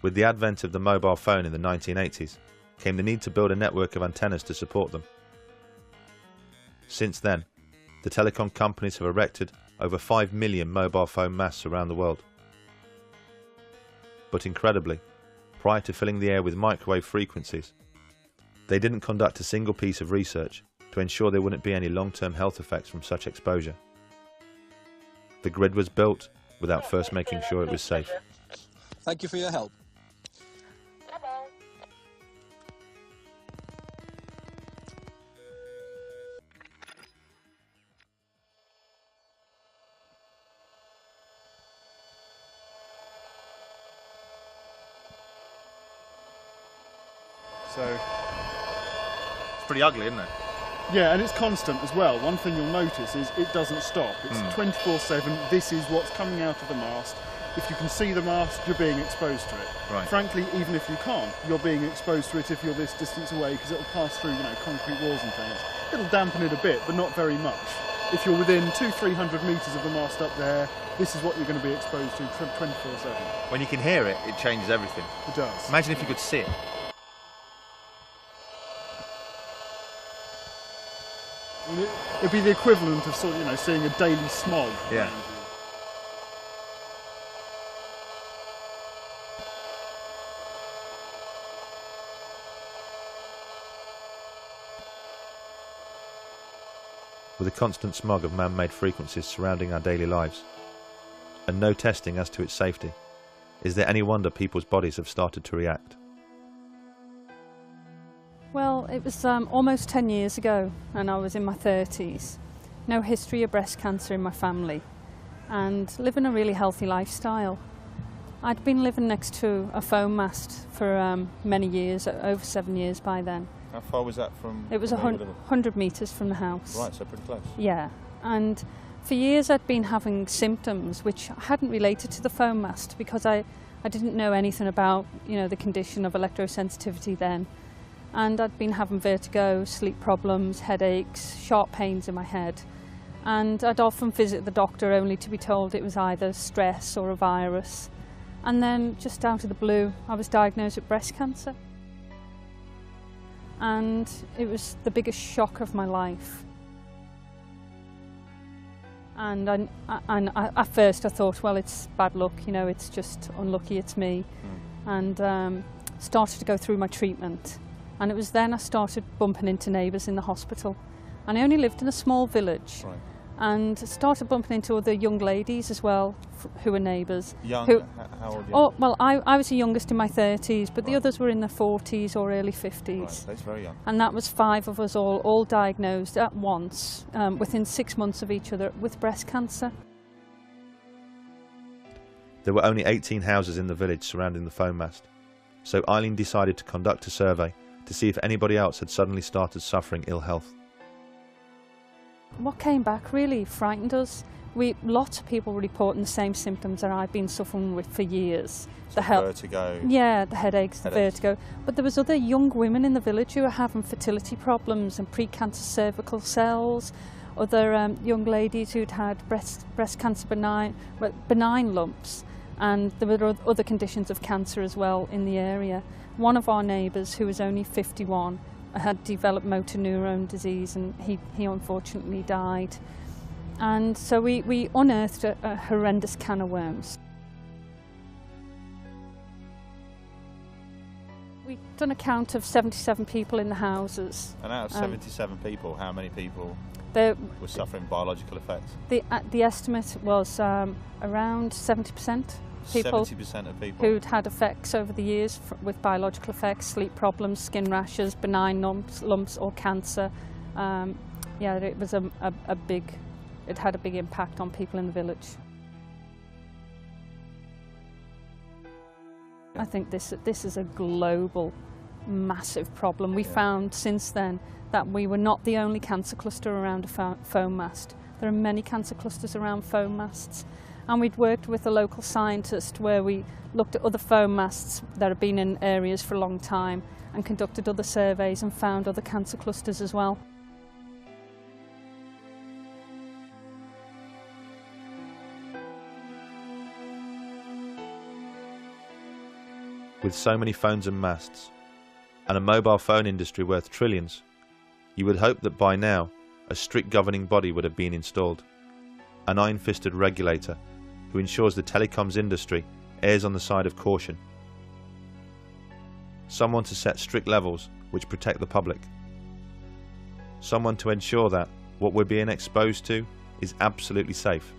With the advent of the mobile phone in the 1980s, came the need to build a network of antennas to support them. Since then, the telecom companies have erected over 5 million mobile phone masts around the world. But incredibly, prior to filling the air with microwave frequencies, they didn't conduct a single piece of research to ensure there wouldn't be any long-term health effects from such exposure. The grid was built without first making sure it was safe. Thank you for your help. So It's pretty ugly, isn't it? yeah, and it's constant as well. One thing you'll notice is it doesn't stop. It's 24/7. This is what's coming out of the mast. If you can see the mast, you're being exposed to it. Right. Frankly, even if you can't, you're being exposed to it if you're this distance away, because it'll pass through, concrete walls and things. It'll dampen it a bit, but not very much. If you're within 200-300 metres of the mast up there, this is what you're going to be exposed to 24/7. When you can hear it, it changes everything. It does. Imagine if you could see it. It'd be the equivalent of seeing a daily smog. Yeah. around you. With a constant smog of man-made frequencies surrounding our daily lives, and no testing as to its safety, is there any wonder people's bodies have started to react? Well, it was almost 10 years ago, and I was in my 30s. No history of breast cancer in my family, and living a really healthy lifestyle. I'd been living next to a foam mast for many years, over 7 years by then. How far was that from? It was 100 metres from the house. Right, so pretty close. Yeah, and for years I'd been having symptoms which hadn't related to the foam mast, because I didn't know anything about the condition of electrosensitivity then. And I'd been having vertigo, sleep problems, headaches, sharp pains in my head. And I'd often visit the doctor only to be told it was either stress or a virus. And then, just out of the blue, I was diagnosed with breast cancer. And it was the biggest shock of my life. And at first I thought, well, it's bad luck, it's just unlucky, it's me. And started to go through my treatment. And it was then I started bumping into neighbours in the hospital. And I only lived in a small village. Right. And started bumping into other young ladies as well, who were neighbours. Young? How old? Oh, well, I was the youngest in my 30s, but the others were in their 40s or early 50s. Right, that's very young. And that was 5 of us all diagnosed at once, within 6 months of each other, with breast cancer. There were only 18 houses in the village surrounding the foam mast, so Eileen decided to conduct a survey to see if anybody else had suddenly started suffering ill health. What came back really frightened us. Lots of people were reporting the same symptoms that I've been suffering with for years. So vertigo. Yeah, the headaches, the vertigo. But there was other young women in the village who were having fertility problems and pre-cancer cervical cells. Other young ladies who'd had breast cancer benign lumps, and there were other conditions of cancer as well in the area. One of our neighbours, who was only 51, had developed motor neurone disease, and he unfortunately died. And so we unearthed a horrendous can of worms. We've done a count of 77 people in the houses. And out of 77 people, how many people were suffering biological effects? The estimate was around 70%. People 70% of people who'd had effects over the years with biological effects, sleep problems, skin rashes, benign lumps or cancer. Yeah, it was it had a big impact on people in the village. I think this is a global, massive problem. We found since then that we were not the only cancer cluster around a foam mast. There are many cancer clusters around foam masts. And we'd worked with a local scientist where we looked at other foam masts that have been in areas for a long time and conducted other surveys and found other cancer clusters as well. with so many phones and masts, and a mobile phone industry worth trillions, you would hope that by now a strict governing body would have been installed, an iron-fisted regulator who ensures the telecoms industry errs on the side of caution, someone to set strict levels which protect the public, someone to ensure that what we're being exposed to is absolutely safe.